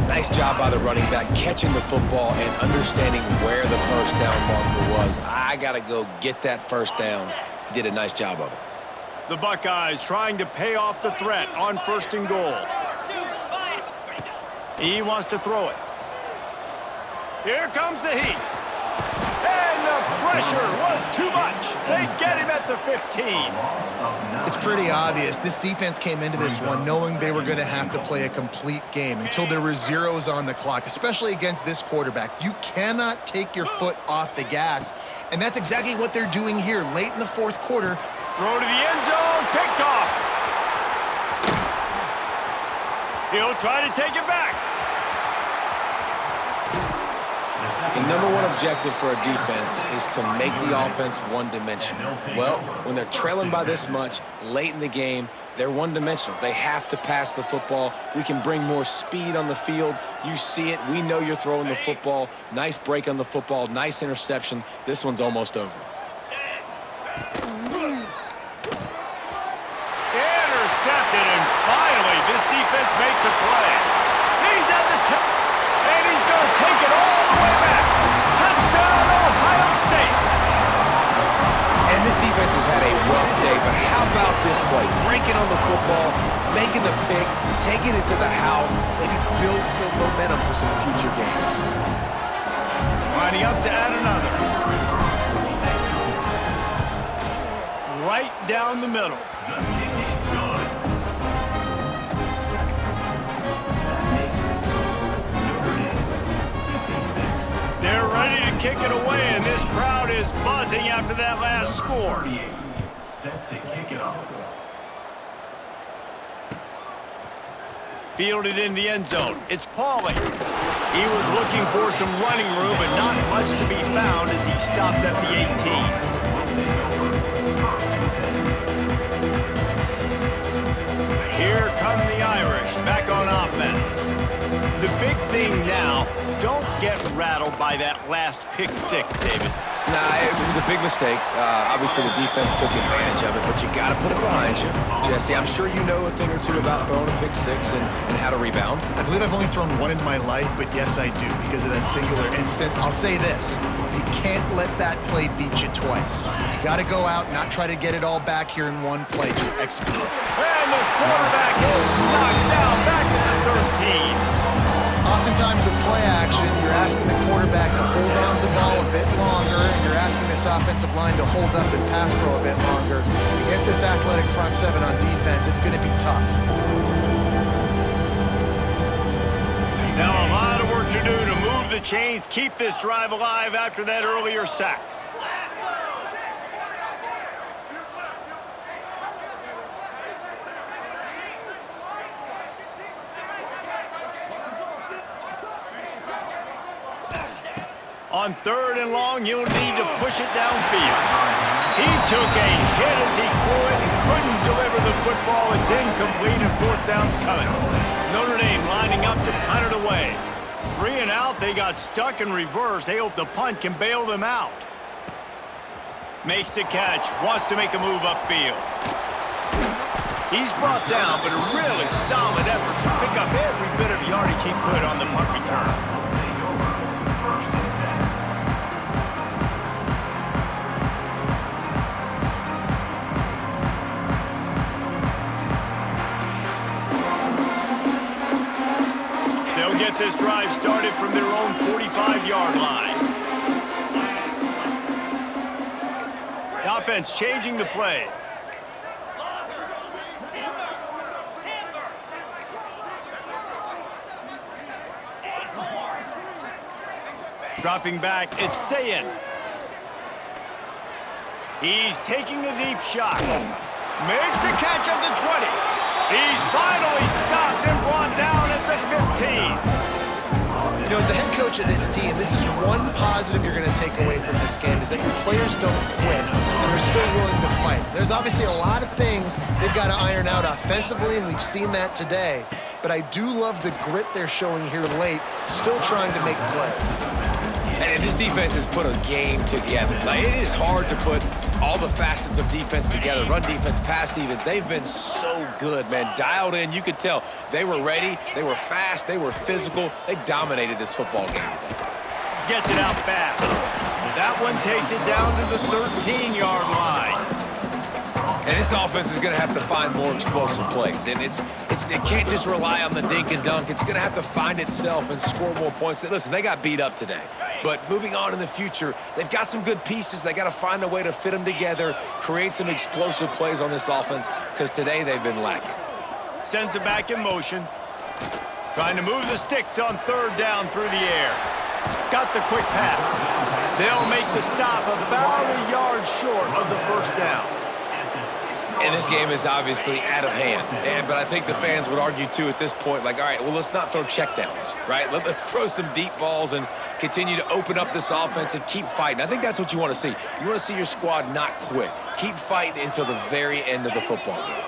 Nice job by the running back, catching the football and understanding where the first down marker was. I got to go get that first down. He did a nice job of it. The Buckeyes trying to pay off the threat on 1st and goal. He wants to throw it. Here comes the heat. And the pressure was too much. They get him at the 15. It's pretty obvious. This defense came into this one knowing they were going to have to play a complete game until there were zeros on the clock, especially against this quarterback. You cannot take your foot off the gas, and that's exactly what they're doing here late in the 4th quarter. Throw to the end zone, picked off. He'll try to take it back. The number one objective for a defense is to make the offense one-dimensional. Well, when they're trailing by this much late in the game, they're one-dimensional. They have to pass the football. We can bring more speed on the field. You see it. We know you're throwing the football. Nice break on the football. Nice interception. This one's almost over. Intercepted, and finally this defense makes a play. He's at the top, and he's going to take it all the way back. Touchdown, Ohio State. And this defense has had a rough day, but how about this play? Breaking on the football, making the pick, taking it to the house, maybe build some momentum for some future games. Lining up to add another. Right down the middle. They're ready to kick it away, and this crowd is buzzing after that last score. Set to kick it off. Fielded in the end zone. It's Pauly. He was looking for some running room, but not much to be found as he stopped at the 18. Here come the Irish, back on offense. The big thing now, don't get rattled by that last pick six, David. Nah, it was a big mistake. Obviously, the defense took advantage of it, but you got to put it behind you. Jesse, I'm sure you know a thing or two about throwing a pick six and how to rebound. I believe I've only thrown one in my life, but yes, I do because of that singular instance. I'll say this. You can't let that play beat you twice. You got to go out and not try to get it all back here in one play. Just execute. And the quarterback is knocked down back at the 13. Oftentimes with play action, you're asking the quarterback to hold on to the ball a bit longer, and you're asking this offensive line to hold up and pass pro a bit longer. Against this athletic front seven on defense, it's going to be tough. Now a lot of work to do to move the chains, keep this drive alive after that earlier sack. On 3rd and long, you'll need to push it downfield. He took a hit as he threw it and couldn't deliver the football. It's incomplete and 4th down's coming. Notre Dame lining up to punt it away. 3 and out, they got stuck in reverse. They hope the punt can bail them out. Makes the catch, wants to make a move upfield. He's brought down, but a really solid effort to pick up every bit of yardage he could on the punt return. Get this drive started from their own 45-yard line. The offense changing the play. Dropping back, it's Sayin. He's taking a deep shot. Makes a catch at the 20. He's finally stopped and brought down at the 15. You know, as the head coach of this team, this is one positive you're going to take away from this game, is that your players don't quit and are still willing to fight. There's obviously a lot of things they've got to iron out offensively, and we've seen that today. But I do love the grit they're showing here late, still trying to make plays. And this defense has put a game together. Like, it is hard to put all the facets of defense together, run defense, pass defense. They've been so good, man. Dialed in, you could tell. They were ready, they were fast, they were physical. They dominated this football game today. Gets it out fast. That one takes it down to the 13-yard line. And this offense is going to have to find more explosive plays. And it can't just rely on the dink and dunk. It's going to have to find itself and score more points. Listen, they got beat up today. But moving on in the future, they've got some good pieces. They got to find a way to fit them together, create some explosive plays on this offense, because today they've been lacking. Sends it back in motion. Trying to move the sticks on third down through the air. Got the quick pass. They'll make the stop about a yard short of the first down. And this game is obviously out of hand. But I think the fans would argue, too, at this point, like, all right, well, let's not throw checkdowns, right? Let's throw some deep balls and continue to open up this offense and keep fighting. I think that's what you want to see. You want to see your squad not quit. Keep fighting until the very end of the football game.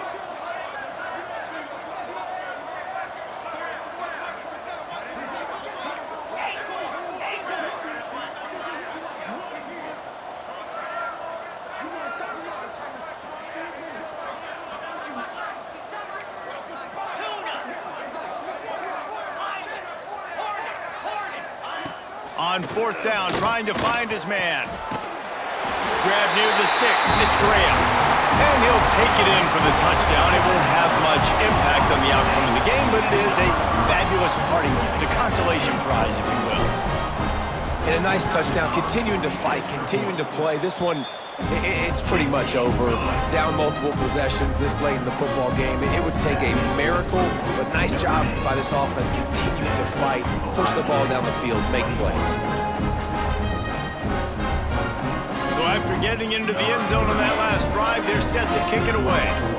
On fourth down, trying to find his man. Grab near the sticks. It's Graham. And he'll take it in for the touchdown. It won't have much impact on the outcome of the game, but it is a fabulous parting gift, a consolation prize, if you will. And a nice touchdown, continuing to fight, continuing to play. This one, it's pretty much over. Down multiple possessions this late in the football game. It would take a miracle, but nice job by this offense continuing to fight, push the ball down the field, make plays. So after getting into the end zone on that last drive, they're set to kick it away.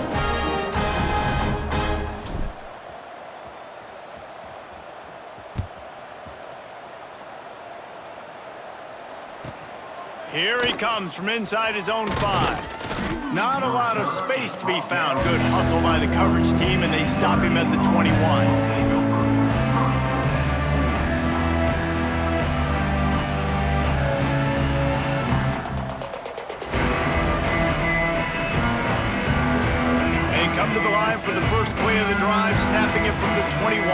Here he comes from inside his own 5. Not a lot of space to be found. Good hustle by the coverage team, and they stop him at the 21. Come to the line for the first play of the drive, snapping it from the 21.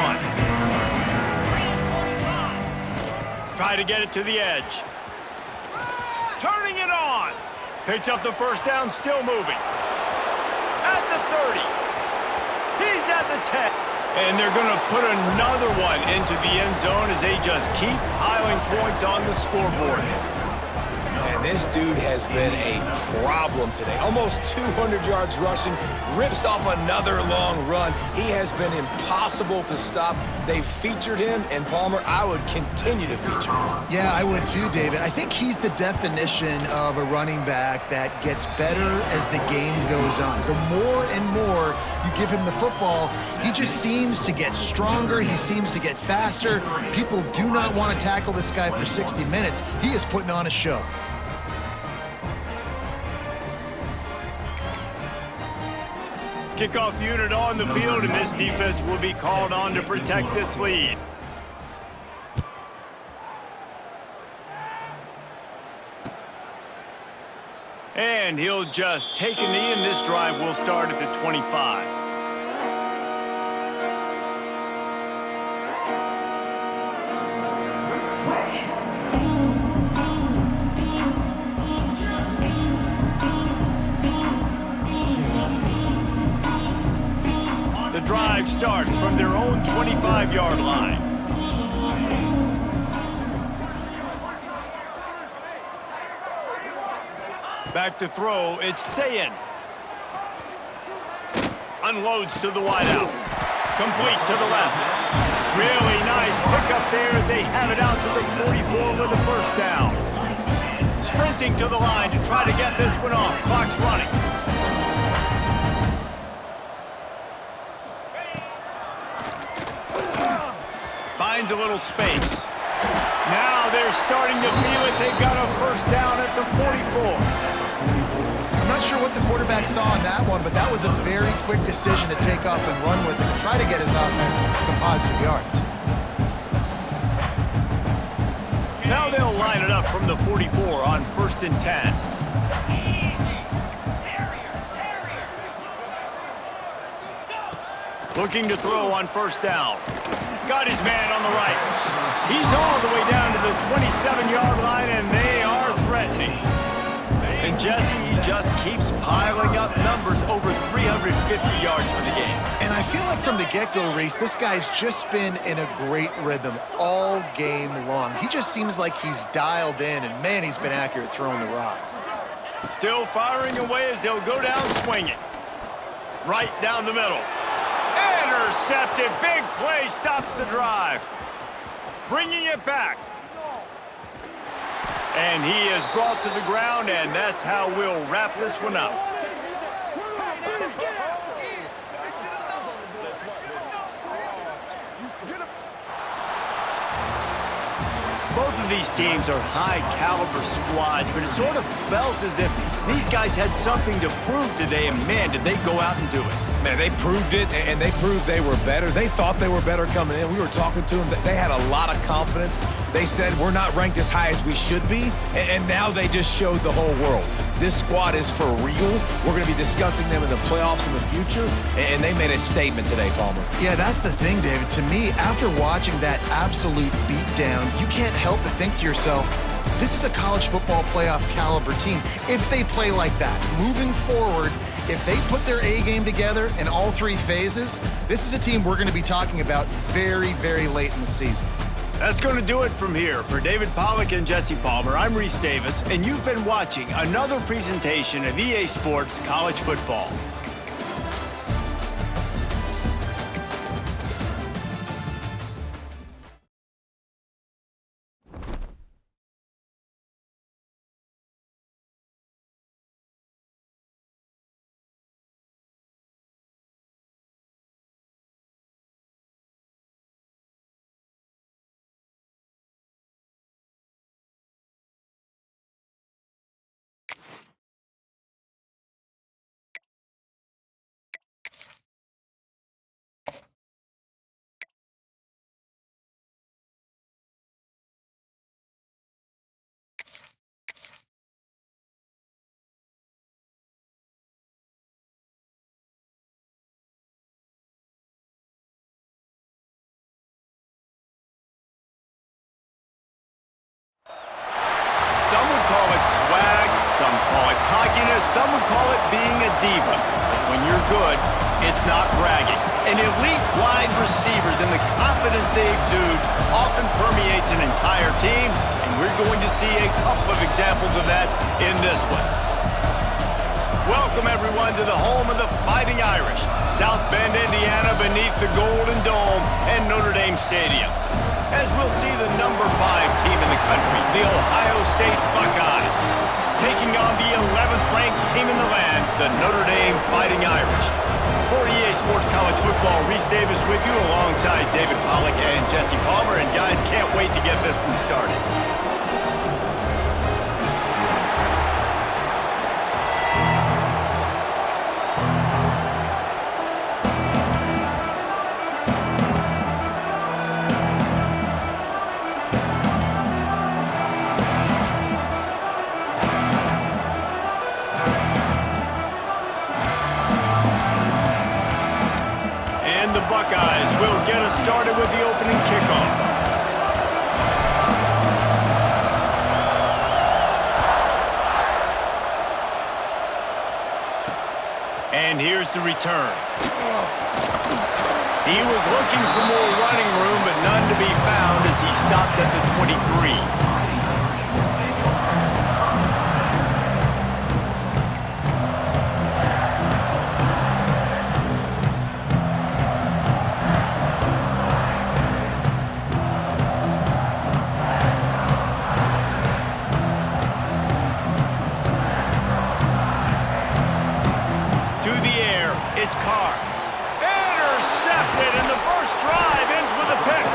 Try to get it to the edge. Turning it on. Picks up the first down, still moving. At the 30. He's at the 10. And they're going to put another one into the end zone as they just keep piling points on the scoreboard. And this dude has been a problem today. Almost 200 yards rushing, rips off another long run. He has been impossible to stop. They've featured him, and Palmer, I would continue to feature him. Yeah, I would too, David. I think he's the definition of a running back that gets better as the game goes on. The more and more you give him the football, he just seems to get stronger. He seems to get faster. People do not want to tackle this guy for 60 minutes. He is putting on a show. Kickoff unit on the field, and this defense will be called on to protect this lead. And he'll just take a knee, and this drive will start at the 25. The drive starts from their own 25-yard line. Back to throw, it's Sayin. Unloads to the wideout. Complete to the left. Really nice pickup there as they have it out to the 44 with the first down. Sprinting to the line to try to get this one off. Clock's running. Finds a little space. Now they're starting to feel it. They've got a first down at the 44. I'm not sure what the quarterback saw on that one, but that was a very quick decision to take off and run with it and try to get his offense some positive yards. Now they'll line it up from the 44 on 1st and 10. Looking to throw on first down. Got his man on the right. He's all the way down to the 27-yard line, and they are threatening. And Jesse just keeps piling up numbers over 350 yards for the game. And I feel like from the get-go, Reese, this guy's just been in a great rhythm all game long. He just seems like he's dialed in, and man, he's been accurate throwing the rock. Still firing away as they'll go down swinging. Right down the middle. Intercepted. Big play stops the drive. Bringing it back. And he is brought to the ground, and that's how we'll wrap this one up. Both of these teams are high-caliber squads, but it sort of felt as if these guys had something to prove today, and man, did they go out and do it. Man, they proved it, and they proved they were better. They thought they were better coming in. We were talking to them. They had a lot of confidence. They said, we're not ranked as high as we should be, and now they just showed the whole world. This squad is for real. We're going to be discussing them in the playoffs in the future, and they made a statement today, Palmer. Yeah, that's the thing, David. To me, after watching that absolute beatdown, you can't help but think to yourself, this is a college football playoff caliber team. If they play like that, moving forward, if they put their A game together in all three phases, this is a team we're going to be talking about very, very late in the season. That's going to do it from here. For David Pollack and Jesse Palmer, I'm Reese Davis, and you've been watching another presentation of EA Sports College Football. Some would call it swag, some call it cockiness, some would call it being a diva. When you're good, it's not bragging. And elite wide receivers and the confidence they exude often permeates an entire team, and we're going to see a couple of examples of that in this one. Welcome, everyone, to the home of the Fighting Irish, South Bend, Indiana, beneath the Golden Dome and Notre Dame Stadium. As we'll see the number 5 team in the country, the Ohio State Buckeyes, taking on the 11th ranked team in the land, the Notre Dame Fighting Irish. For EA Sports College Football, Reese Davis with you alongside David Pollack and Jesse Palmer, and guys, can't wait to get this one started. Buckeyes will get us started with the opening kickoff. And here's the return. He was looking for more running room, but none to be found as he stopped at the 23. It's Carr. Intercepted, and the first drive ends with a pick.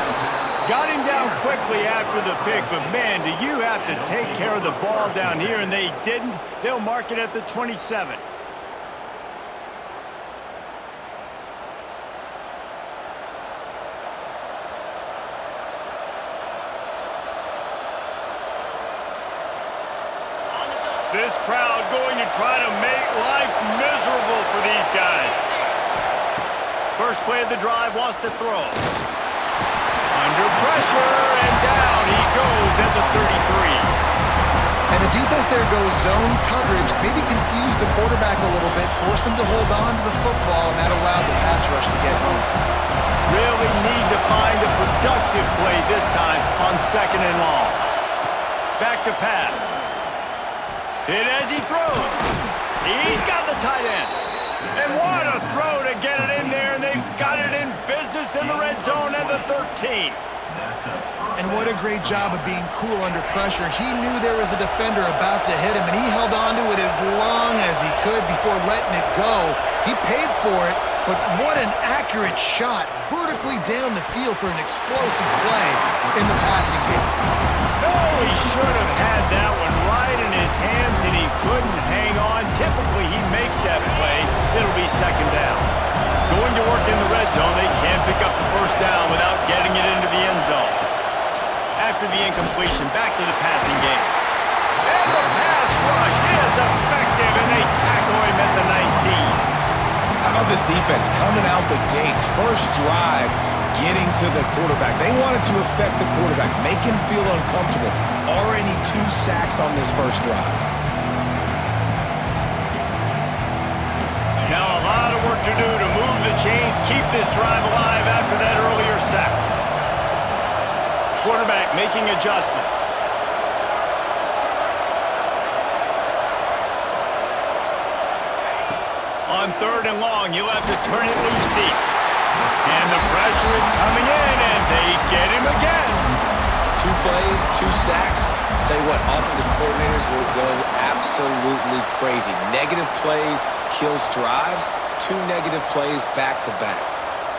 Got him down quickly after the pick, but man, do you have to take care of the ball down here, and they didn't. They'll mark it at the 27. This crowd going to try to make life miserable for these guys. First play of the drive, wants to throw. Under pressure, and down he goes at the 33. And the defense there goes zone coverage, maybe confused the quarterback a little bit, forced him to hold on to the football, and that allowed the pass rush to get home. Really need to find a productive play this time on 2nd and long. Back to pass. Hit as he throws. He's got the tight end. And what a throw to get it in there, and they've got it in business in the red zone at the 13. And what a great job of being cool under pressure. He knew there was a defender about to hit him, and he held on to it as long as he could before letting it go. He paid for it, but what an accurate shot vertically down the field for an explosive play in the passing game. Oh, he should have had that one right in his hands, and he couldn't hang on. Typically, he makes that play. It'll be 2nd down. Going to work in the red zone, they can't pick up the 1st down without getting it into the end zone. After the incompletion, back to the passing game. And the pass rush is effective, and they tackle him at the 19. How about this defense coming out the gates, first drive, getting to the quarterback. They wanted to affect the quarterback, make him feel uncomfortable. Already 2 sacks on this first drive. Now a lot of work to do to move the chains, keep this drive alive after that earlier sack. Quarterback making adjustments. On 3rd and long, you'll have to turn it loose deep. And the pressure is coming in, and they get him again. 2 plays, 2 sacks. Tell you what, offensive coordinators will go absolutely crazy. Negative plays kills drives. 2 negative plays back to back.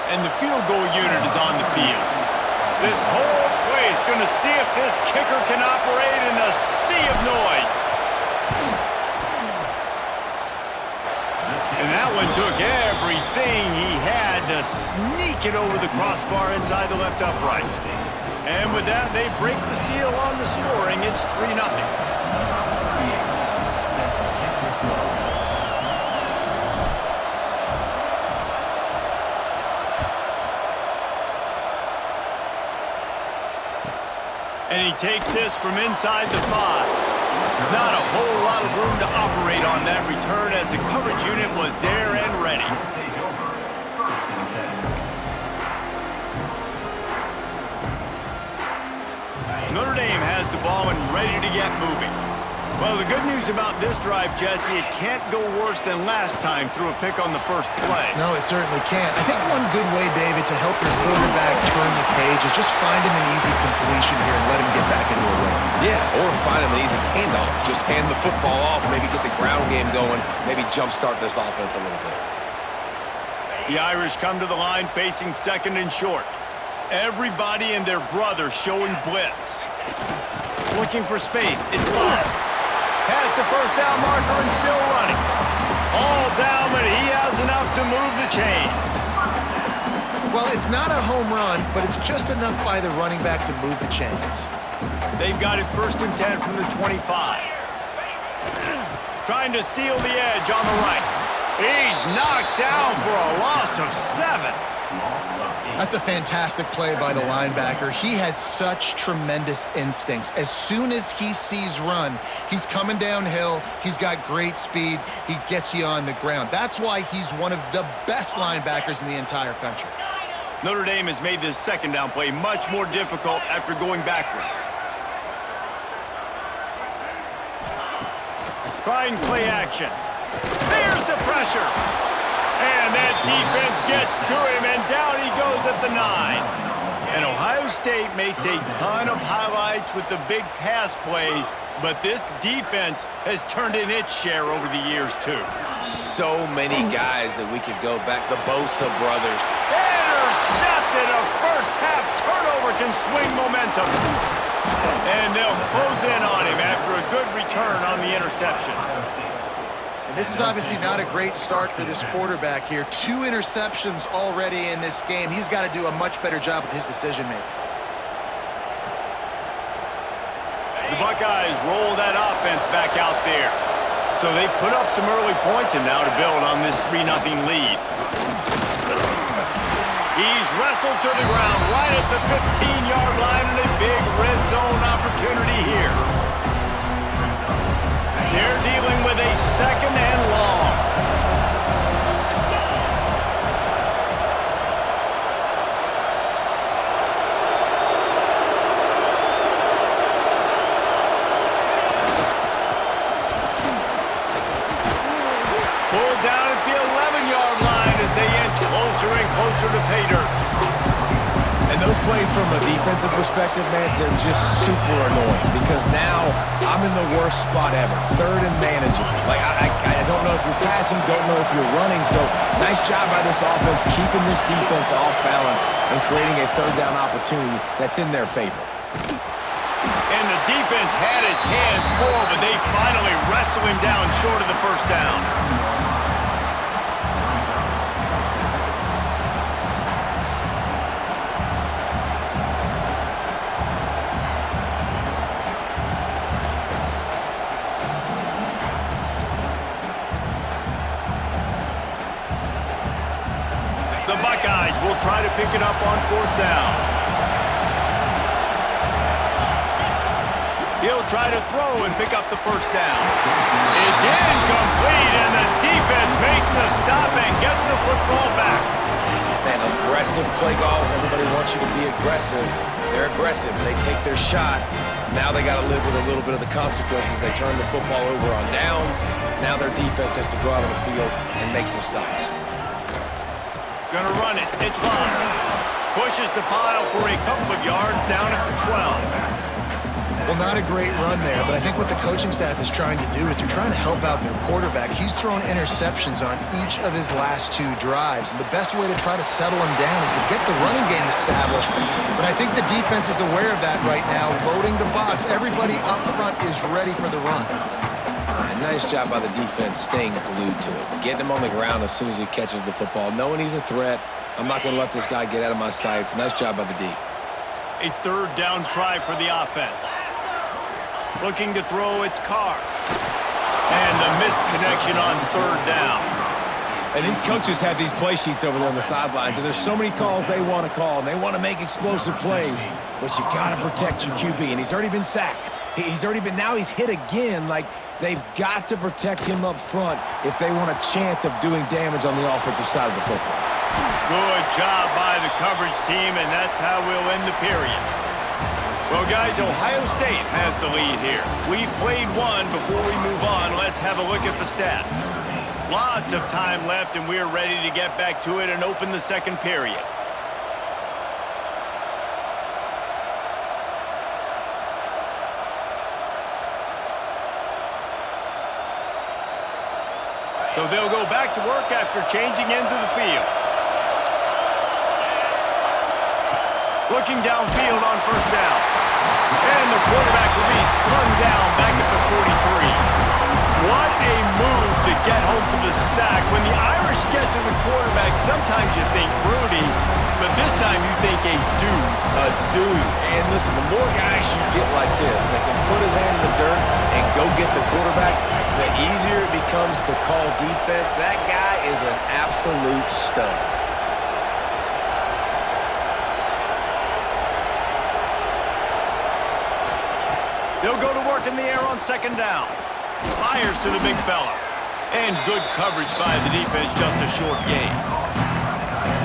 And the field goal unit is on the field. This whole play is going to see if this kicker can operate in the sea of noise. And that one took everything he had to sneak it over the crossbar inside the left upright. And with that, they break the seal on the scoring. It's 3-0. And he takes this from inside the 5. Not a whole lot of room to operate on that return as the coverage unit was there and ready. Notre Dame has the ball and ready to get moving. Well, the good news about this drive, Jesse, it can't go worse than last time through a pick on the first play. No, it certainly can't. I think one good way, David, to help your quarterback turn the page is just find him an easy completion here and let him get back into a rhythm. Yeah, or find him an easy handoff. Just hand the football off, maybe get the ground game going, maybe jumpstart this offense a little bit. The Irish come to the line facing 2nd and short. Everybody and their brother showing blitz. Looking for space. It's Love. Pass the 1st down marker and still running. All down, but he has enough to move the chains. Well, it's not a home run, but it's just enough by the running back to move the chains. They've got it 1st and 10 from the 25. Trying to seal the edge on the right. He's knocked down for a loss of 7. That's a fantastic play by the linebacker. He has such tremendous instincts. As soon as he sees run, he's coming downhill. He's got great speed. He gets you on the ground. That's why he's one of the best linebackers in the entire country. Notre Dame has made this 2nd down play much more difficult after going backwards. Trying play action. There's the pressure. And that defense gets to him, and down he goes at the 9. And Ohio State makes a ton of highlights with the big pass plays, but this defense has turned in its share over the years, too. So many guys that we could go back. The Bosa brothers. Intercepted. A first-half turnover can swing momentum. And they'll close in on him after a good return on the interception. This is obviously not a great start for this quarterback here. 2 interceptions already in this game. He's got to do a much better job with his decision-making. The Buckeyes roll that offense back out there. So they've put up some early points and now to build on this 3-0 lead. He's wrestled to the ground right at the 15-yard line and a big red zone opportunity here. They're dealing with a second and long. Pulled down at the 11-yard line as they inch closer and closer to pay dirt. And those plays from a defensive perspective, man, they're just super annoying because now I'm in the worst spot ever. Third and manageable. Like, I don't know if you're passing, don't know if you're running. So nice job by this offense keeping this defense off balance and creating a third down opportunity that's in their favor. And the defense had his hands full, but they finally wrestle him down short of the first down. The Buckeyes will try to pick it up on fourth down. He'll try to throw and pick up the first down. It's incomplete, and the defense makes a stop and gets the football back. Man, aggressive play calls. Everybody wants you to be aggressive. They're aggressive. They take their shot. Now they got to live with a little bit of the consequences. They turn the football over on downs. Now their defense has to go out on the field and make some stops. Gonna run it. It's Bond. Pushes the pile for a couple of yards down at the 12. Well, not a great run there, but I think what the coaching staff is trying to do is they're trying to help out their quarterback. He's thrown interceptions on each of his last two drives, and the best way to try to settle him down is to get the running game established. But I think the defense is aware of that right now, loading the box. Everybody up front is ready for the run. Nice job by the defense staying glued to it, getting him on the ground as soon as he catches the football, knowing he's a threat. I'm not going to let this guy get out of my sights. Nice job by the D. A third down try for the offense. Looking to throw, it's Carr. And the misconnection on third down. And these coaches have these play sheets over there on the sidelines, and there's so many calls they want to call, and they want to make explosive plays, but you got to protect your QB, and he's already been sacked. Now he's hit again. Like, they've got to protect him up front if they want a chance of doing damage on the offensive side of the football. Good job by the coverage team, and that's how we'll end the period. Well, guys, Ohio State has the lead here. We've played one. Before we move on, let's have a look at the stats. Lots of time left, and we're ready to get back to it and open the second period. So they'll go back to work after changing into the field. Looking downfield on first down. And the quarterback will be slung down back at the 43. What a move to get home for the sack. When the Irish get to the quarterback, sometimes you think Rudy, but this time you think a dude. A dude. And listen, the more guys you get like this that can put his hand in the dirt and go get the quarterback, the easier it becomes to call defense. That guy is an absolute stud. They'll go to work in the air on second down. Fires to the big fella. And good coverage by the defense, just a short gain.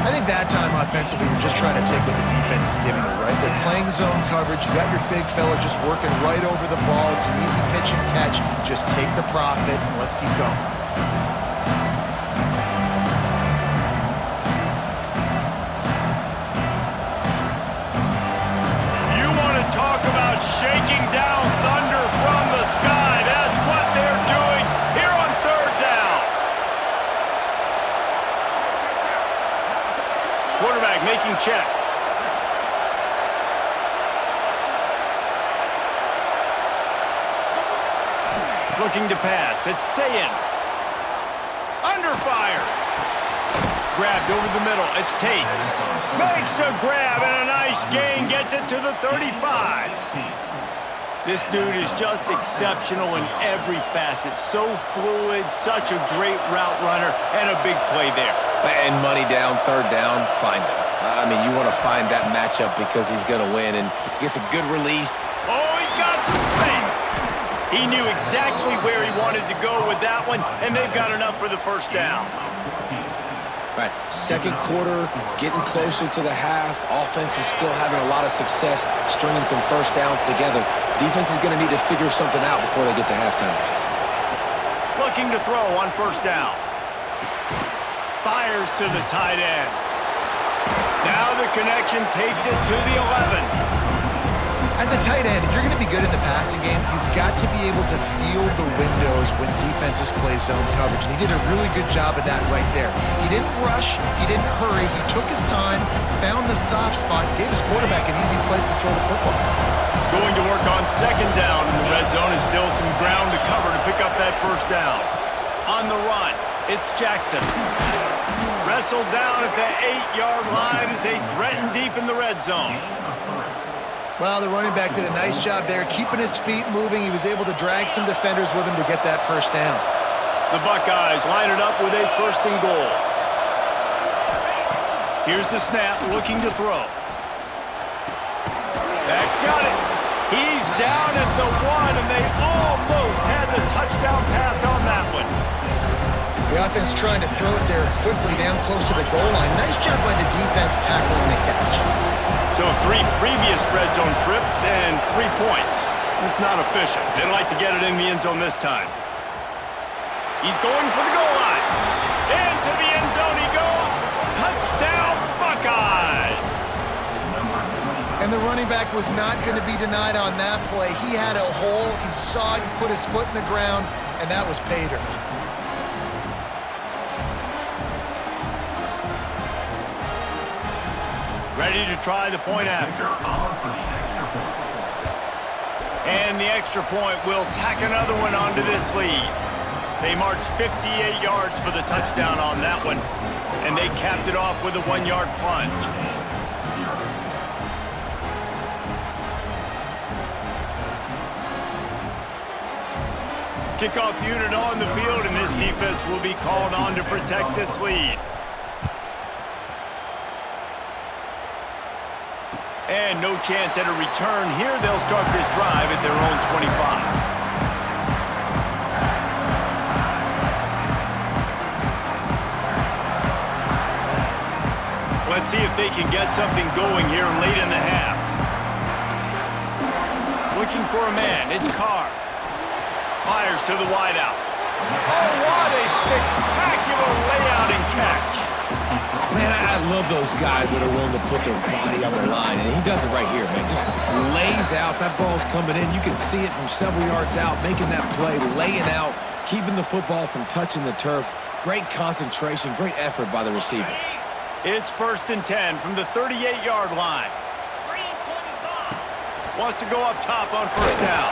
I think that time offensively, you're just trying to take what the defense is giving you, right? They're playing zone coverage. You got your big fella just working right over the ball. It's an easy pitch and catch. Just take the profit and let's keep going. You want to talk about shaking down thunder from the sky. That's what they're doing here on third down. Quarterback making checks. Looking to pass. It's Sayin. Under fire. Grabbed over the middle. It's Tate. Makes a grab and a nice gain. Gets it to the 35. This dude is just exceptional in every facet. So fluid, such a great route runner, and a big play there. And money down, third down, find him. I mean, you want to find that matchup because he's going to win, and gets a good release. Oh, he's got some space. He knew exactly where he wanted to go with that one, and they've got enough for the first down. Right, second quarter, getting closer to the half. Offense is still having a lot of success stringing some first downs together. Defense is going to need to figure something out before they get to halftime. Looking to throw on first down. Fires to the tight end. Now the connection takes it to the 11. As a tight end, if you're going to be good in the passing game, you've got to be able to feel the windows when defenses play zone coverage. And he did a really good job of that right there. He didn't rush. He didn't hurry. He took his time, found the soft spot, gave his quarterback an easy place to throw the football. Going to work on second down in the red zone is still some ground to cover to pick up that first down. On the run, it's Jackson. Wrestled down at the 8-yard line as they threaten deep in the red zone. Well, the running back did a nice job there, keeping his feet moving. He was able to drag some defenders with him to get that first down. The Buckeyes line it up with a first and goal. Here's the snap, looking to throw. That's got it. He's down at the 1, and they almost had the touchdown pass on that one. The offense trying to throw it there quickly down close to the goal line. Nice job by the defense tackling the catch. So 3 previous red zone trips and 3 points. It's not efficient. They'd like to get it in the end zone this time. He's going for the goal line. Into the end zone he goes. Touchdown, Buckeyes! And the running back was not going to be denied on that play. He had a hole. He saw it. He put his foot in the ground, and that was pay dirt. Ready to try the point after. And the extra point will tack another one onto this lead. They marched 58 yards for the touchdown on that one, and they capped it off with a 1-yard plunge. Kickoff unit on the field, and this defense will be called on to protect this lead. And no chance at a return here. They'll start this drive at their own 25. Let's see if they can get something going here late in the half. Looking for a man. It's Carr. Fires to the wideout. Oh, what a spectacular layout and catch. Man, I love those guys that are willing to put their body on the line, and he does it right here, man. Just lays out. That ball's coming in. You can see it from several yards out, making that play, laying out, keeping the football from touching the turf. Great concentration, great effort by the receiver. It's 1st and 10 from the 38-yard line. Wants to go up top on first down.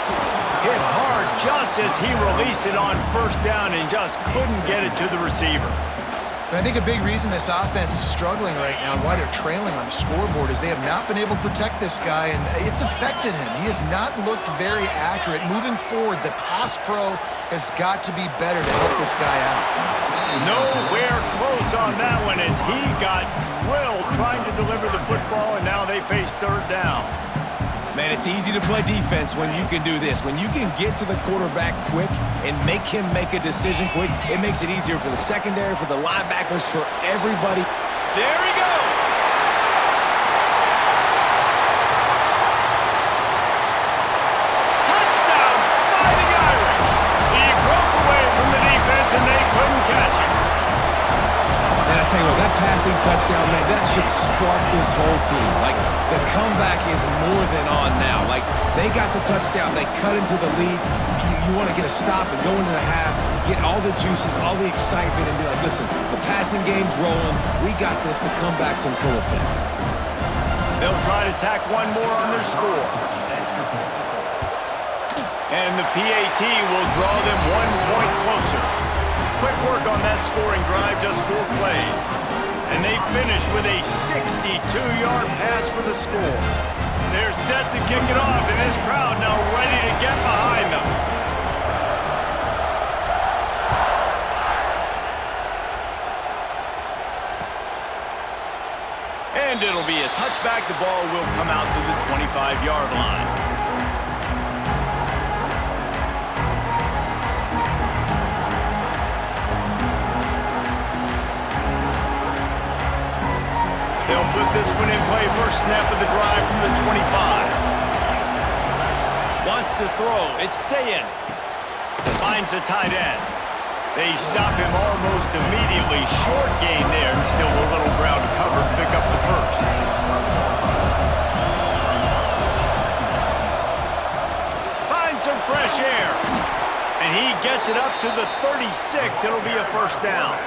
Hit hard just as he released it on first down and just couldn't get it to the receiver. And I think a big reason this offense is struggling right now and why they're trailing on the scoreboard is they have not been able to protect this guy, and it's affected him. He has not looked very accurate. Moving forward, the pass pro has got to be better to help this guy out. Nowhere close on that one as he got drilled trying to deliver the football, and now they face third down. Man, it's easy to play defense when you can do this. When you can get to the quarterback quick and make him make a decision quick, it makes it easier for the secondary, for the linebackers, for everybody. There he goes. Touchdown, Fighting Irish. He broke away from the defense and they couldn't catch him. And I tell you what, that passing touchdown, man, that should spark this whole team. Like, the comeback is more than on now. Like, they got the touchdown. They cut into the lead. You want to get a stop and go into the half, get all the juices, all the excitement, and be like, listen, the passing game's rolling. We got this. The comeback's in full effect. They'll try to tack one more on their score. And the PAT will draw them 1 point closer. Quick work on that scoring drive, just 4 plays. And they finish with a 62-yard pass for the score. They're set to kick it off, and this crowd now ready to get behind them. And And it'll be a touchback. The ball will come out to the 25-yard line. They'll put this one in play. First snap of the drive from the 25. Wants to throw. It's Sayin. Finds the tight end. They stop him almost immediately. Short gain there, and still a little ground to cover to pick up the first. Finds some fresh air. And he gets it up to the 36. It'll be a first down.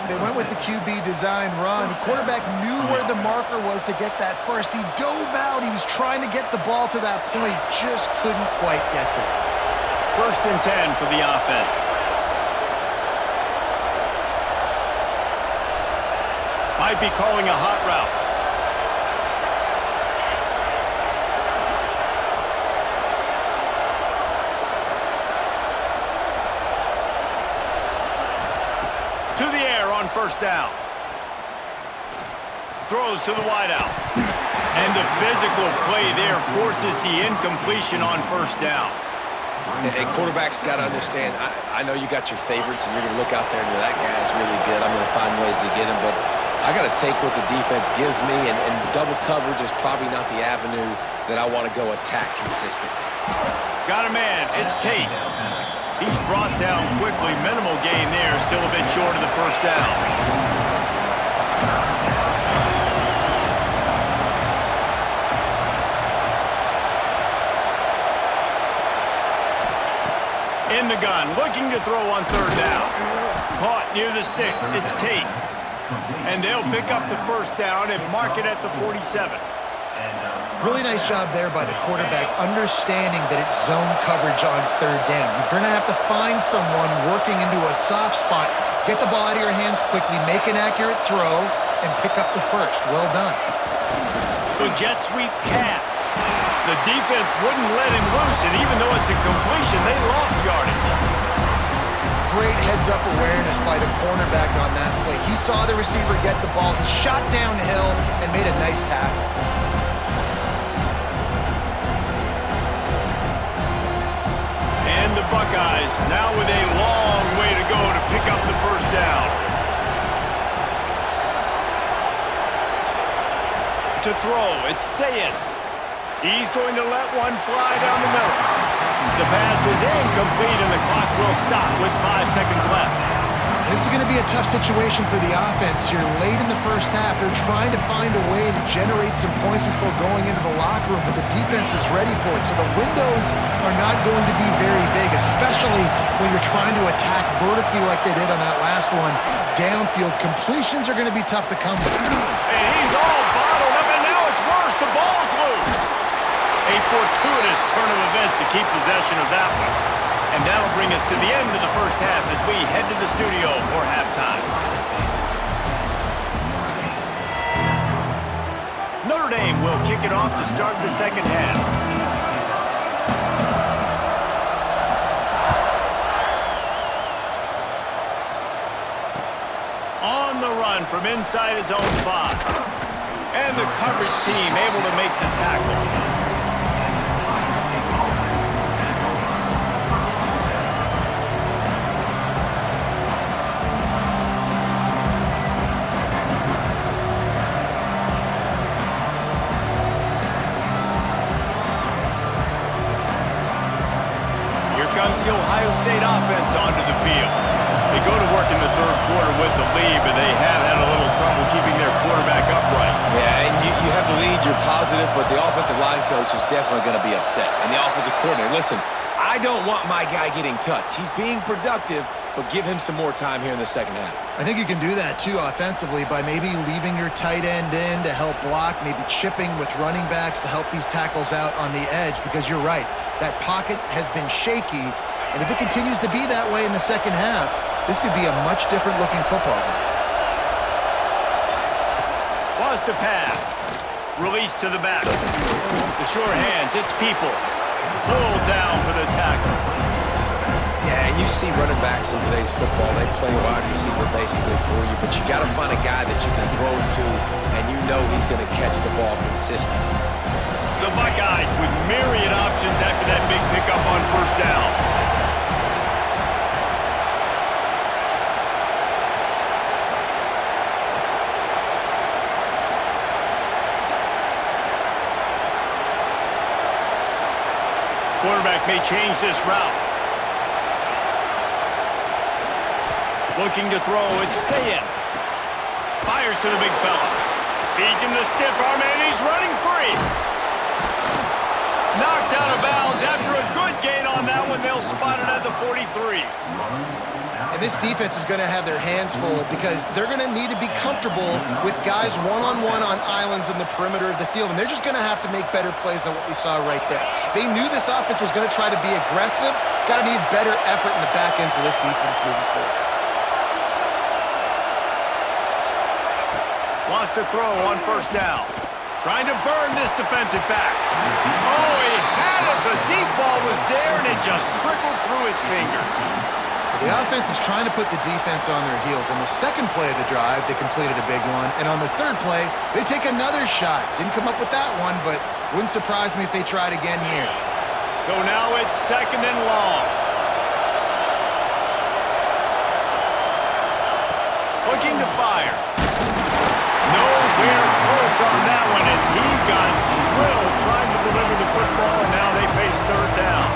They went with the QB design run. The quarterback knew where the marker was to get that first. He dove out. He was trying to get the ball to that point. Just couldn't quite get there. First and 10 for the offense. Might be calling a hot route. To the air on first down. Throws to the wideout. And the physical play there forces the incompletion on first down. And quarterbacks got to understand, I know you got your favorites, and you're going to look out there and go, that guy's really good. I'm going to find ways to get him, but I got to take what the defense gives me, and double coverage is probably not the avenue that I want to go attack consistently. Got a man. It's Tate. He's brought down quickly. Minimal gain there. Still a bit short of the first down. In the gun, looking to throw on third down. Caught near the sticks. It's Tate. And they'll pick up the first down and mark it at the 47. Really nice job there by the quarterback, understanding that it's zone coverage on third down. You're going to have to find someone working into a soft spot, get the ball out of your hands quickly, make an accurate throw, and pick up the first. Well done. So jet sweep pass. The defense wouldn't let him loose, and even though it's a completion, they lost yardage. Great heads-up awareness by the cornerback on that play. He saw the receiver get the ball. He shot downhill and made a nice tackle. And the Buckeyes now with a long way to go to pick up the first down. To throw, it's Sayin. He's going to let one fly down the middle. The pass is incomplete, and the clock will stop with 5 seconds left. This is going to be a tough situation for the offense here. Late in the first half, they're trying to find a way to generate some points before going into the locker room, but the defense is ready for it. So the windows are not going to be very big, especially when you're trying to attack vertically like they did on that last one. Downfield completions are going to be tough to come by. And he's all bottled up, and now it's worse. The ball's loose. A fortuitous turn of events to keep possession of that one. And that'll bring us to the end of the first half as we head to the studio for halftime. Notre Dame will kick it off to start the second half. On the run from inside his own 5. And the coverage team able to make the tackle. Comes the Ohio State offense onto the field. They go to work in the third quarter with the lead, but they have had a little trouble keeping their quarterback upright. Yeah, and you have the lead, you're positive, but the offensive line coach is definitely going to be upset. And the offensive coordinator, listen, I don't want my guy getting touched. He's being productive, but give him some more time here in the second half. I think you can do that, too, offensively, by maybe leaving your tight end in to help block, maybe chipping with running backs to help these tackles out on the edge, because you're right. That pocket has been shaky, and if it continues to be that way in the second half, this could be a much different-looking football game. Wants to pass. Release to the back. The sure hands, it's Peoples. Pulled down for the tackle. Yeah, and you see running backs in today's football, they play wide receiver basically for you, but you got to find a guy that you can throw to, and you know he's going to catch the ball consistently. The Buckeyes with myriad options after that big pickup on first down. Quarterback may change this route. Looking to throw, it's Sayin. Fires to the big fella. Feeds him the stiff arm, and he's running free. Knocked out of bounds after a good gain on that one. They'll spot it at the 43. And this defense is going to have their hands full because they're going to need to be comfortable with guys one-on-one on islands in the perimeter of the field, and they're just going to have to make better plays than what we saw right there. They knew this offense was going to try to be aggressive. Got to need better effort in the back end for this defense moving forward. Wants to throw on first down. Trying to burn this defensive back. Oh, he had it. The deep ball was there, and it just trickled through his fingers. The offense is trying to put the defense on their heels. On the second play of the drive, they completed a big one. And on the third play, they take another shot. Didn't come up with that one, but wouldn't surprise me if they tried again here. So now it's second and long. Looking to fire. Nowhere close on that one as he got drilled trying to deliver the football, and now they face third down.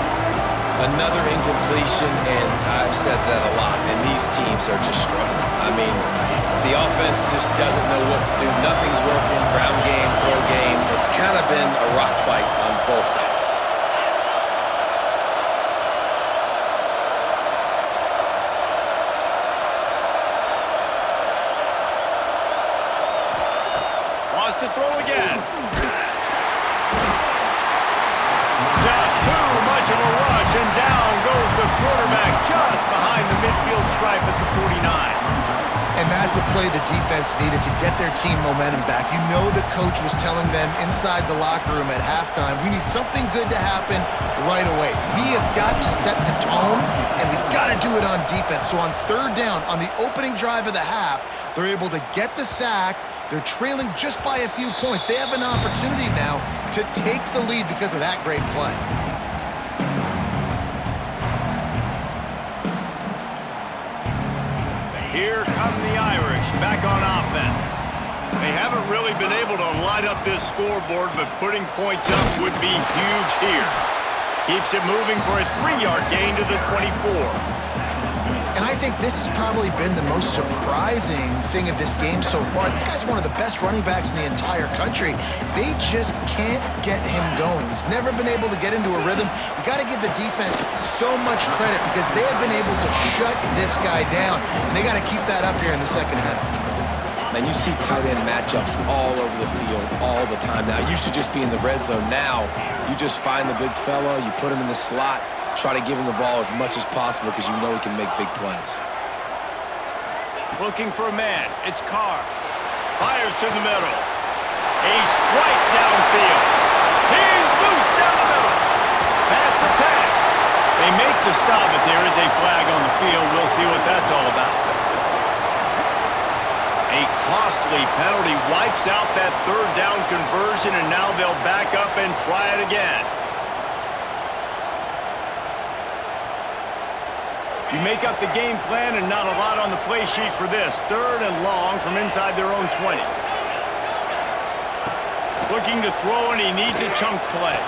Another incompletion, and I've said that a lot, and these teams are just struggling. I mean, the offense just doesn't know what to do. Nothing's working, ground game, throw game. It's kind of been a rock fight on both sides. Wants to throw again. Just too much of a rush, and down goes the quarterback just behind the midfield stripe at the 49. And that's a play the defense needed to get their team momentum back. You know the coach was telling them inside the locker room at halftime, we need something good to happen right away. We have got to set the tone, and we've got to do it on defense. So on third down, on the opening drive of the half, they're able to get the sack. They're trailing just by a few points. They have an opportunity now to take the lead because of that great play. Here come the Irish back on offense. They haven't really been able to light up this scoreboard, but putting points up would be huge here. Keeps it moving for a 3-yard gain to the 24. And I think this has probably been the most surprising thing of this game so far. This guy's one of the best running backs in the entire country. They just can't get him going. He's never been able to get into a rhythm. You got to give the defense so much credit because they have been able to shut this guy down. And they got to keep that up here in the second half. And you see tight end matchups all over the field all the time now. It used to just be in the red zone. Now you just find the big fella, you put him in the slot, try to give him the ball as much as possible because you know he can make big plays. Looking for a man. It's Carr. Fires to the middle. A strike downfield. He's loose down the middle. Past the 10. They make the stop, but there is a flag on the field. We'll see what that's all about. A costly penalty wipes out that third down conversion, and now they'll back up and try it again. You make up the game plan and not a lot on the play sheet for this. Third and long from inside their own 20. Looking to throw, and he needs a chunk play.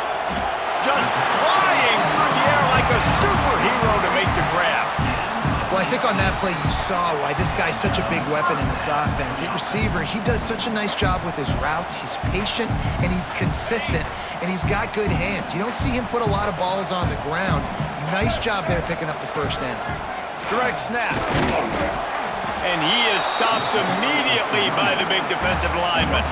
Just flying through the air like a superhero to make the grab. Well, I think on that play you saw why this guy's such a big weapon in this offense. At receiver, he does such a nice job with his routes. He's patient, and he's consistent, and he's got good hands. You don't see him put a lot of balls on the ground. Nice job there picking up the first down. Direct snap. And he is stopped immediately by the big defensive lineman.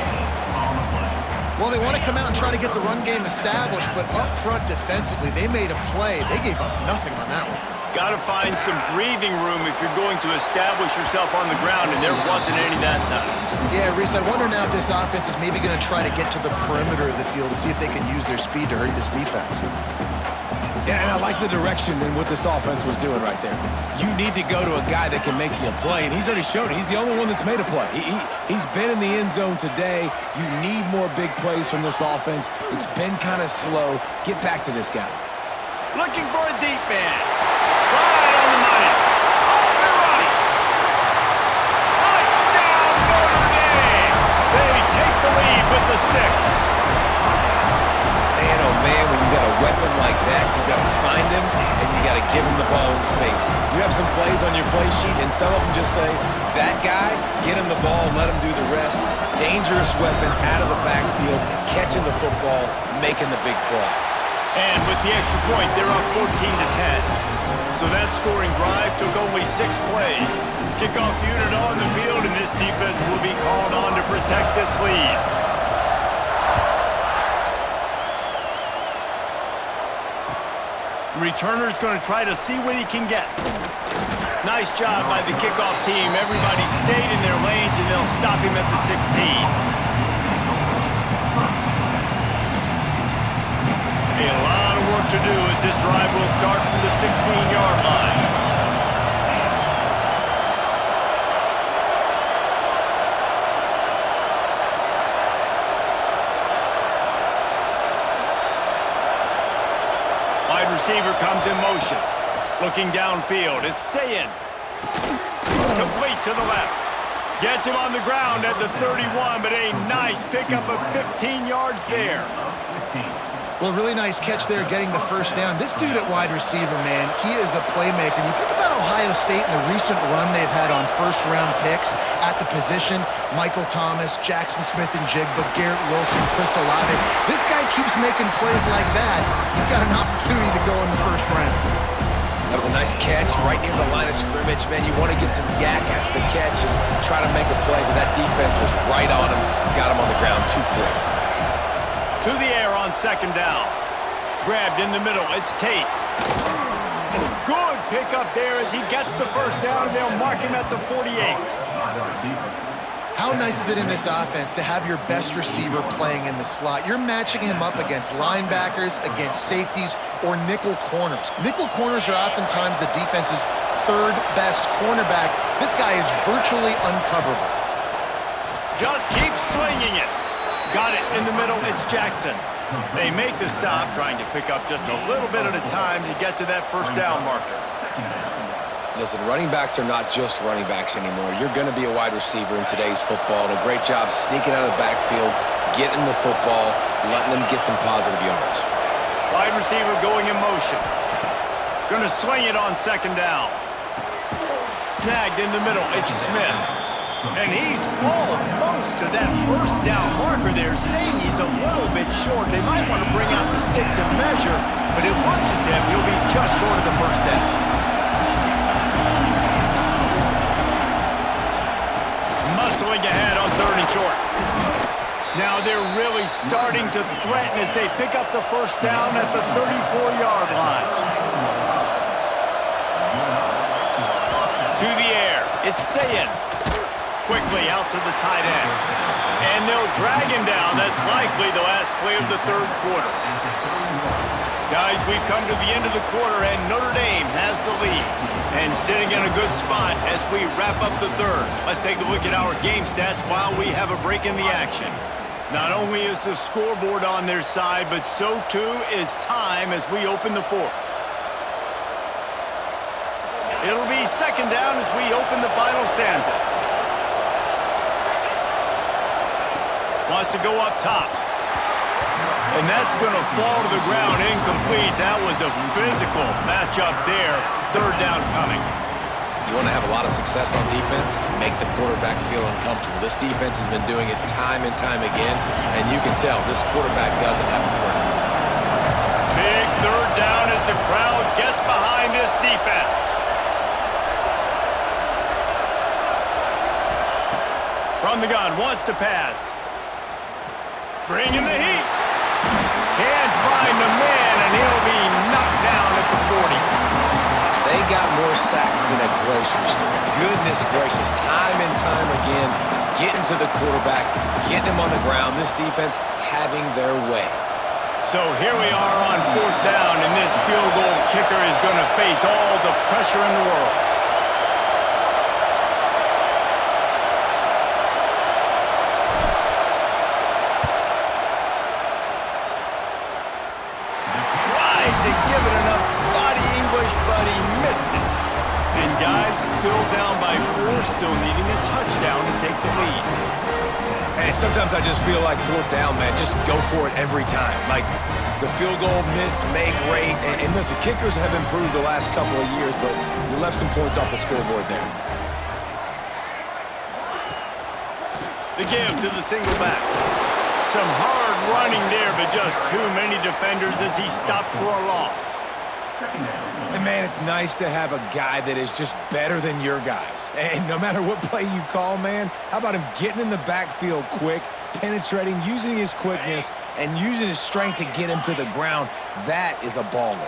Well, they want to come out and try to get the run game established, but up front defensively, they made a play. They gave up nothing on that one. Got to find some breathing room if you're going to establish yourself on the ground, and there wasn't any that time. Yeah, Reese, I wonder now if this offense is maybe going to try to get to the perimeter of the field and see if they can use their speed to hurt this defense. And I like the direction and what this offense was doing right there. You need to go to a guy that can make you a play, and he's already showed it. He's the only one that's made a play. He's been in the end zone today. You need more big plays from this offense. It's been kind of slow. Get back to this guy. Looking for a deep man. Right on the money. Off and running. Touchdown, Notre Dame. They take the lead with the 6. Man, oh man, when you got a weapon like that, you got to find him and you got to give him the ball in space. You have some plays on your play sheet, and some of them just say, that guy, get him the ball, let him do the rest. Dangerous weapon out of the backfield, catching the football, making the big play. And with the extra point, they're up 14-10. So that scoring drive took only 6 plays. Kickoff unit on the field, and this defense will be called on to protect this lead. Returner's going to try to see what he can get. Nice job by the kickoff team. Everybody stayed in their lanes, and they'll stop him at the 16. A lot of work to do as this drive will start from the 16-yard line. Wide receiver comes in motion. Looking downfield, it's Sayin. Complete to the left. Gets him on the ground at the 31, but a nice pickup of 15 yards there. Well, really nice catch there getting the first down. This dude at wide receiver, man, he is a playmaker. And you think about Ohio State and the recent run they've had on first-round picks at the position. Michael Thomas, Jackson Smith-Njigba, Garrett Wilson, Chris Olave. This guy keeps making plays like that. He's got an opportunity to go in the first round. That was a nice catch right near the line of scrimmage. Man, you want to get some yak after the catch and try to make a play, but that defense was right on him. Got him on the ground too quick. To the air on second down. Grabbed in the middle, it's Tate. Good pickup there as he gets the first down, and they'll mark him at the 48. How nice is it in this offense to have your best receiver playing in the slot? You're matching him up against linebackers, against safeties, or nickel corners. Nickel corners are oftentimes the defense's third best cornerback. This guy is virtually uncoverable. Just keep slinging it. Got it in the middle, it's Jackson. They make the stop, trying to pick up just a little bit at a time to get to that first down marker. Listen, running backs are not just running backs anymore. You're going to be a wide receiver in today's football, and a great job sneaking out of the backfield, getting the football, letting them get some positive yards. Wide receiver going in motion. Going to swing it on second down. Snagged in the middle, it's Smith. And he's almost to that first down marker there, saying he's a little bit short. They might want to bring out the sticks and measure, but it looks as if he'll be just short of the first down. Muscling ahead on third and short. Now they're really starting to threaten as they pick up the first down at the 34-yard line. To the air, it's Sayin. Quickly out to the tight end. And they'll drag him down. That's likely the last play of the third quarter. Guys, we've come to the end of the quarter, and Notre Dame has the lead. And sitting in a good spot as we wrap up the third. Let's take a look at our game stats while we have a break in the action. Not only is the scoreboard on their side, but so too is time as we open the fourth. It'll be second down as we open the final stanza. Wants to go up top. And that's going to fall to the ground incomplete. That was a physical matchup there. Third down coming. You want to have a lot of success on defense? Make the quarterback feel uncomfortable. This defense has been doing it time and time again, and you can tell this quarterback doesn't have a crowd. Big third down as the crowd gets behind this defense. From the gun, wants to pass. Bringing the heat. Can't find the man, and he'll be knocked down at the 40. They got more sacks than a grocery store. Goodness gracious, time and time again, getting to the quarterback, getting him on the ground. This defense having their way. So here we are on 4th down, and this field goal kicker is going to face all the pressure in the world. Tried to give it enough body English, but he missed it. And guys, still down by 4, still needing a touchdown to take the lead. And sometimes I just feel like 4th down, man, just go for it every time. Like the field goal, miss, make, rate. And listen, kickers have improved the last couple of years, but you left some points off the scoreboard there. The give to the single back. Some hard running there, but just too many defenders as he stopped for a loss. And man, it's nice to have a guy that is just better than your guys. And no matter what play you call, man, how about him getting in the backfield quick, penetrating, using his quickness, and using his strength to get him to the ground? That is a baller.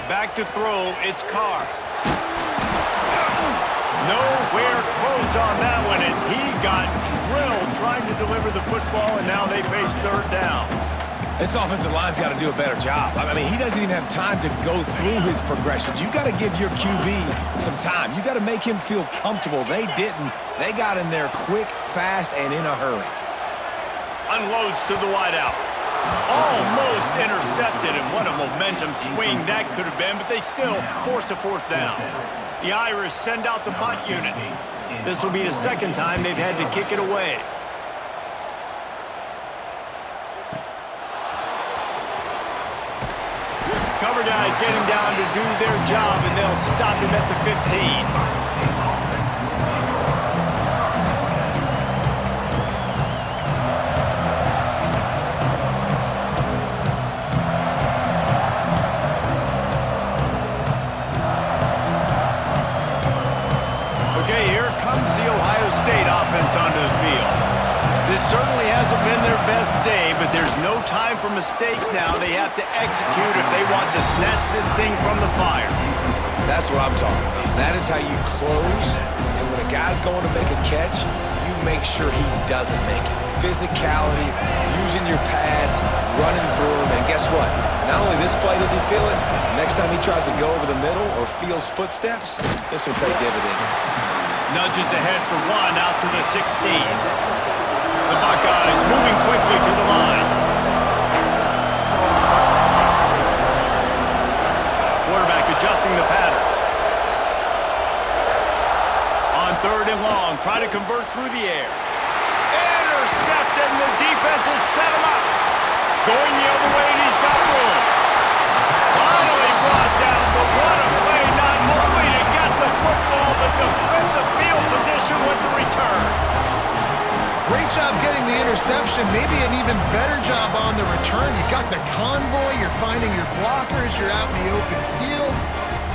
Back to throw, it's Carr. Nowhere close on that one as he got drilled trying to deliver the football, and now they face 3rd down. This offensive line's got to do a better job. I mean, he doesn't even have time to go through his progressions. You got to give your QB some time. You got to make him feel comfortable. They didn't. They got in there quick, fast, and in a hurry. Unloads to the wideout. Almost intercepted, and what a momentum swing that could have been, but they still force a 4th down. The Irish send out the punt unit. This will be the 2nd time they've had to kick it away. Cover guys getting down to do their job, and they'll stop him at the 15. Okay, here comes the Ohio State offense onto the field. This certainly hasn't been their best day, but there's no time for mistakes now. They have to execute if they want to snatch this thing from the fire. That's what I'm talking about. That is how you close, and when a guy's going to make a catch, you make sure he doesn't make it. Physicality, using your pads, running through him, and guess what? Not only this play does he feel it, next time he tries to go over the middle or feels footsteps, this will pay dividends. Nudges ahead for 1 out to the 16. The Buckeyes moving quickly to the line. Quarterback adjusting the pattern. On 3rd and long, try to convert through the air. Intercepted, and the defense has set him up. Going the other way, and he's got room. Finally brought down, but what a play, not only to get the football, but to flip the field position with the return. Great job getting the interception, maybe an even better job on the return. You got the convoy, you're finding your blockers, you're out in the open field.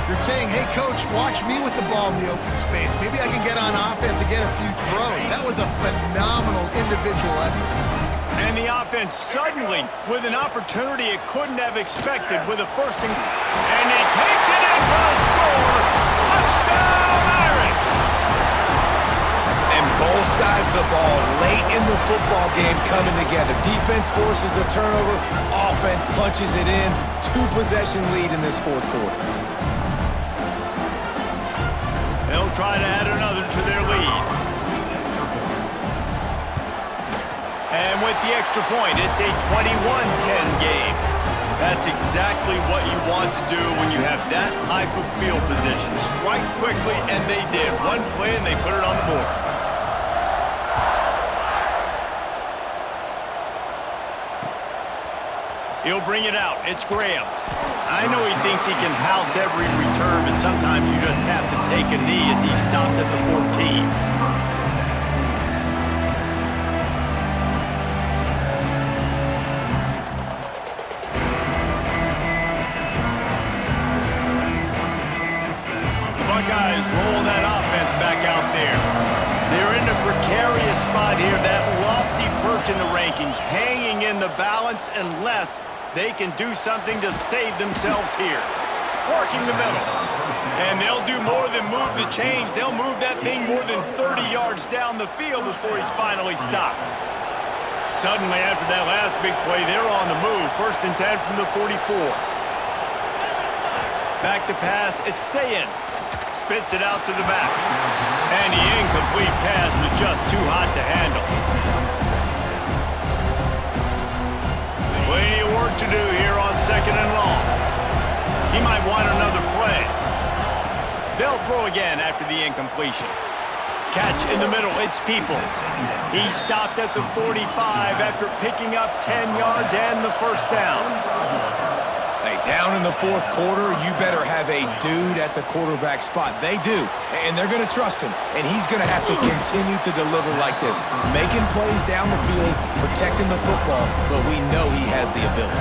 You're saying, hey, coach, watch me with the ball in the open space. Maybe I can get on offense and get a few throws. That was a phenomenal individual effort. And the offense suddenly, with an opportunity it couldn't have expected, with a 1st and he takes it in for a score. Touchdown, Irish! And both sides of the ball late in the football game coming together. Defense forces the turnover. Offense punches it in. 2-possession lead in this 4th quarter. They'll try to add another to their lead. And with the extra point, it's a 21-10 game. That's exactly what you want to do when you have that type of field position. Strike quickly, and they did. One play, and they put it on the board. He'll bring it out. It's Graham. I know he thinks he can house every return, but sometimes you just have to take a knee as he stopped at the 14. Buckeyes roll that offense back out there. They're in a precarious spot here, that lofty perch in the rankings, hanging in the balance unless they can do something to save themselves here. Working the middle. And they'll do more than move the chains. They'll move that thing more than 30 yards down the field before he's finally stopped. Suddenly, after that last big play, they're on the move. 1st and 10 from the 44. Back to pass, it's Sayin. Spits it out to the back. And the incomplete pass was just too hot to handle. Plenty of work to do here on 2nd and long. He might want another play. They'll throw again after the incompletion. Catch in the middle, it's Peoples. He stopped at the 45 after picking up 10 yards and the 1st down. Hey, down in the 4th quarter, you better have a dude at the quarterback spot. They do, and they're going to trust him, and he's going to have to continue to deliver like this, making plays down the field, protecting the football, but we know he has the ability.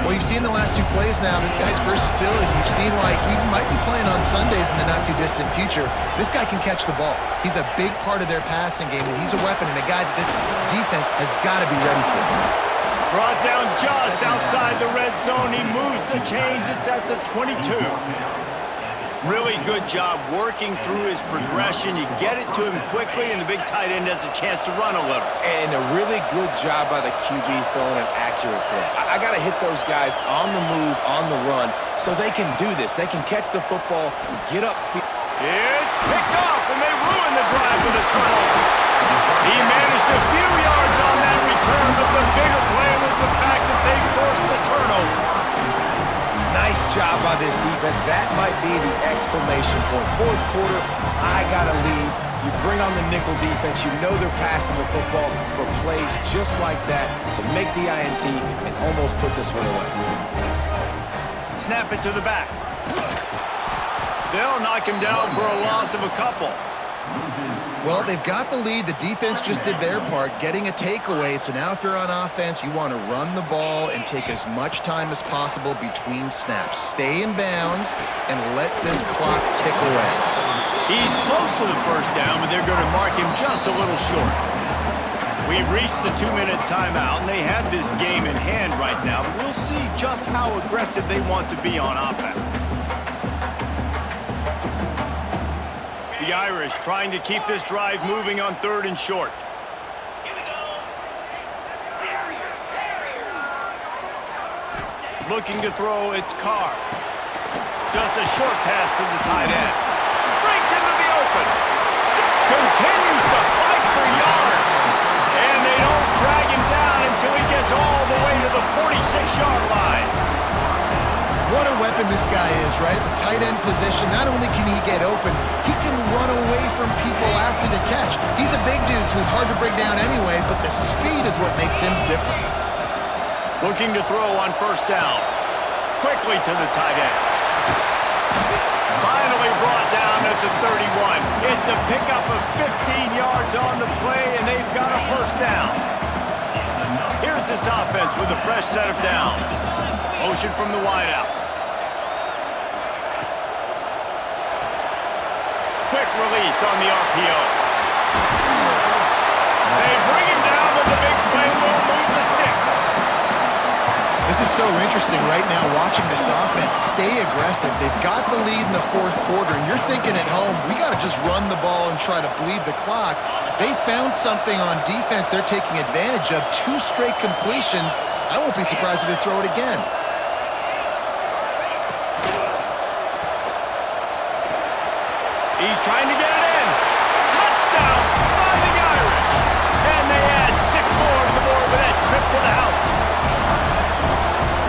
Well, you've seen the last 2 plays now. This guy's versatility. You've seen why he might be playing on Sundays in the not-too-distant future. This guy can catch the ball. He's a big part of their passing game, and he's a weapon and a guy that this defense has got to be ready for. Brought down just outside the red zone. He moves the chains. It's at the 22. Really good job working through his progression. You get it to him quickly, and the big tight end has a chance to run a little. And a really good job by the QB throwing an accurate throw. I got to hit those guys on the move, on the run, so they can do this. They can catch the football, get up. It's picked off, and they ruin the drive with a turnover. He managed a few yards on that return, but the bigger play was the fact that they forced the turnover. Nice job by this defense. That might be the exclamation point. 4th quarter, I got a lead. You bring on the nickel defense. You know they're passing the football for plays just like that to make the INT and almost put this one away. Snap it to the back. They'll knock him down for a loss of a couple. Well, they've got the lead. The defense just did their part, getting a takeaway. So now if you're on offense, you want to run the ball and take as much time as possible between snaps. Stay in bounds and let this clock tick away. He's close to the 1st down, but they're going to mark him just a little short. We've reached the 2-minute timeout, and they have this game in hand right now. We'll see just how aggressive they want to be on offense. The Irish trying to keep this drive moving on 3rd and short. Looking to throw, it's Carr. Just a short pass to the tight end. Breaks into the open. Continues to fight for yards. And they don't drag him down until he gets all the way to the 46-yard line. What a weapon this guy is, right? At the tight end position, not only can he get open, he can run away from people after the catch. He's a big dude, so he's hard to bring down anyway, but the speed is what makes him different. Looking to throw on 1st down. Quickly to the tight end. Finally brought down at the 31. It's a pickup of 15 yards on the play, and they've got a 1st down. Here's this offense with a fresh set of downs. Motion from the wideout. Quick release on the RPO. They bring him down, but the big play will move the sticks. This is so interesting right now, watching this offense stay aggressive. They've got the lead in the 4th quarter, and you're thinking at home, we got to just run the ball and try to bleed the clock. They found something on defense they're taking advantage of. 2 straight completions. I won't be surprised if they throw it again. He's trying to get it in. Touchdown by the Irish. And they add 6 more to the board with that trip to the house.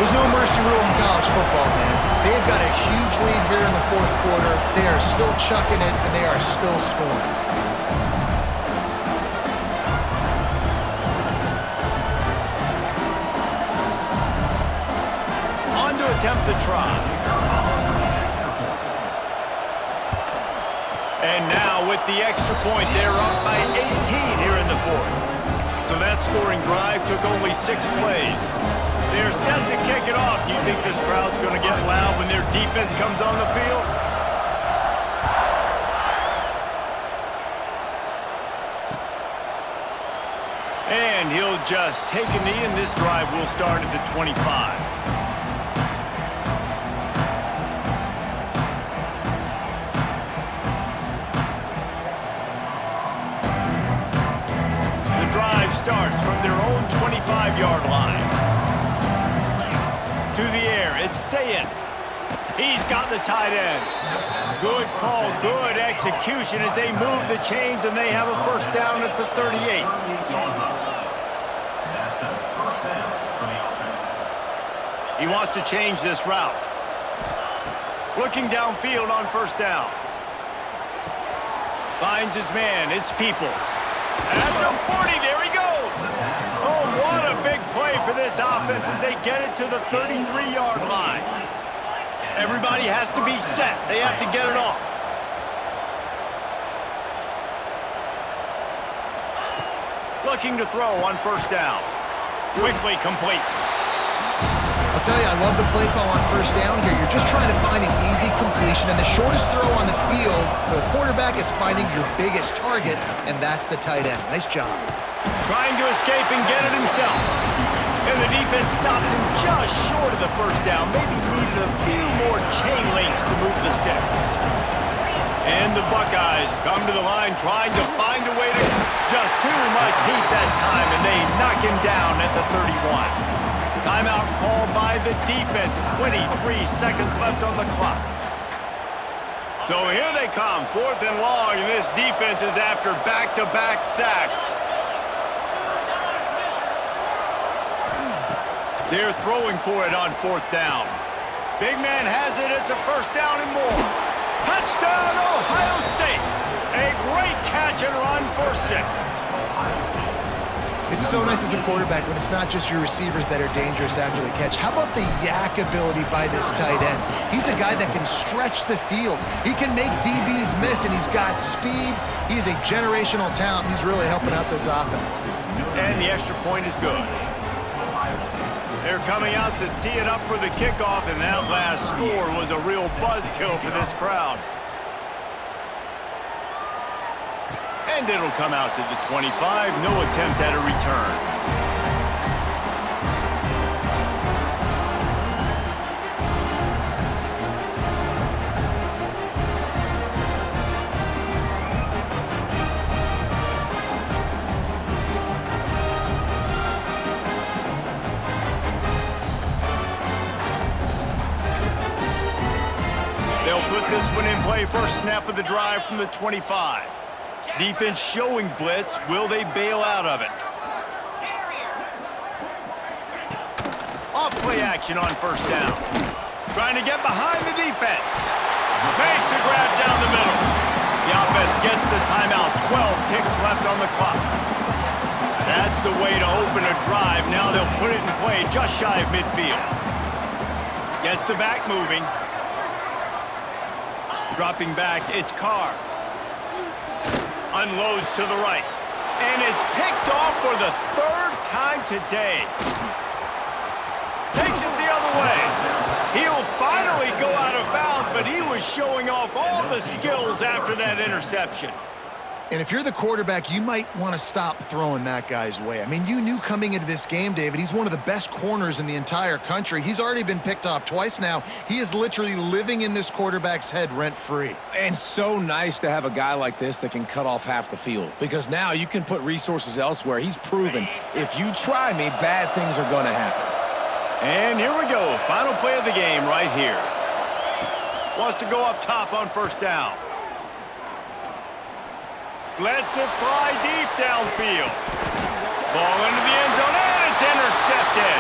There's no mercy rule in college football, man. They've got a huge lead here in the 4th quarter. They are still chucking it, and they are still scoring. On to attempt the try. And now with the extra point, they're up by 18 here in the 4th. So that scoring drive took only 6 plays. They're set to kick it off. Do you think this crowd's going to get loud when their defense comes on the field? And he'll just take a knee, and this drive will start at the 25. drive starts from their own 25-yard line. To the air, it's Sayin. He's got the tight end. Good call, good execution as they move the chains, and they have a first down at the 38. That's a first down for the offense. He wants to change this route. Looking downfield on first down. Finds his man. It's Peoples. At the 40, there he goes. Oh, what a big play for this offense as they get it to the 33-yard line. Everybody has to be set. They have to get it off. Looking to throw on first down. Quickly complete. I'll tell you, I love the play call on first down here. You're just trying to find an easy completion, and the shortest throw on the field for the quarterback is finding your biggest target, and that's the tight end. Nice job. Trying to escape and get it himself. And the defense stops him just short of the first down. Maybe needed a few more chain links to move the sticks. And the Buckeyes come to the line trying to find a way to just too much heat that time, and they knock him down at the 31. Timeout called by the defense. 23 seconds left on the clock. So here they come, 4th and long, and this defense is after back-to-back sacks. They're throwing for it on 4th down. Big man has it. It's a first down and more. Touchdown, Ohio State. A great catch and run for 6. It's so nice as a quarterback when it's not just your receivers that are dangerous after the catch. How about the yak ability by this tight end? He's a guy that can stretch the field. He can make DBs miss, and he's got speed. He's a generational talent. He's really helping out this offense. And the extra point is good. They're coming out to tee it up for the kickoff, and that last score was a real buzzkill for this crowd. And it'll come out to the 25. No attempt at a return. They'll put this one in play. First snap of the drive from the 25. Defense showing blitz. Will they bail out of it? Off play action on first down. Trying to get behind the defense. Makes a grab down the middle. The offense gets the timeout. 12 ticks left on the clock. That's the way to open a drive. Now they'll put it in play just shy of midfield. Gets the back moving. Dropping back, it's Carr. Unloads to the right. And it's picked off for the 3rd time today. Takes it the other way. He'll finally go out of bounds, but he was showing off all the skills after that interception. And if you're the quarterback, you might want to stop throwing that guy's way. I mean, you knew coming into this game, David, he's one of the best corners in the entire country. He's already been picked off twice now. He is literally living in this quarterback's head rent-free. And so nice to have a guy like this that can cut off half the field, because now you can put resources elsewhere. He's proven if you try me, bad things are going to happen. And here we go. Final play of the game right here. Wants to go up top on first down. Lets it fly deep downfield. Ball into the end zone, and it's intercepted.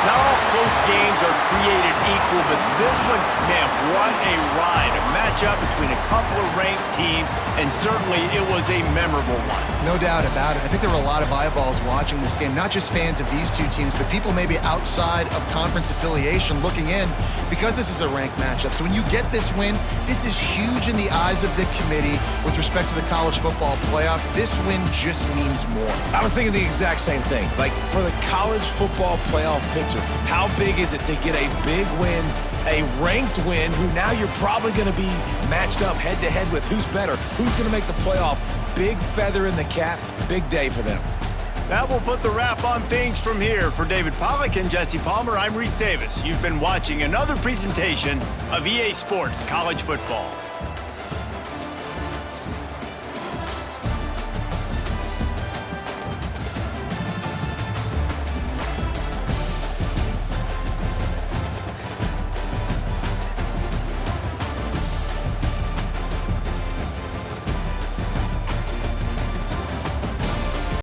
Not all close games are created equal, but this one, man, what a ride. A matchup between a couple of ranked teams, and certainly it was a memorable one. No doubt about it. I think there were a lot of eyeballs watching this game, not just fans of these two teams, but people maybe outside of conference affiliation looking in, because this is a ranked matchup. So when you get this win, this is huge in the eyes of the committee with respect to the college football playoff. This win just means more. I was thinking the exact same thing. Like, for the college football playoff picture, how big is it to get a big win, a ranked win, who now you're probably going to be matched up head-to-head with who's better, who's going to make the playoff. Big feather in the cap, big day for them. That will put the wrap on things from here. For David Pollack and Jesse Palmer, I'm Reese Davis. You've been watching another presentation of EA Sports College Football.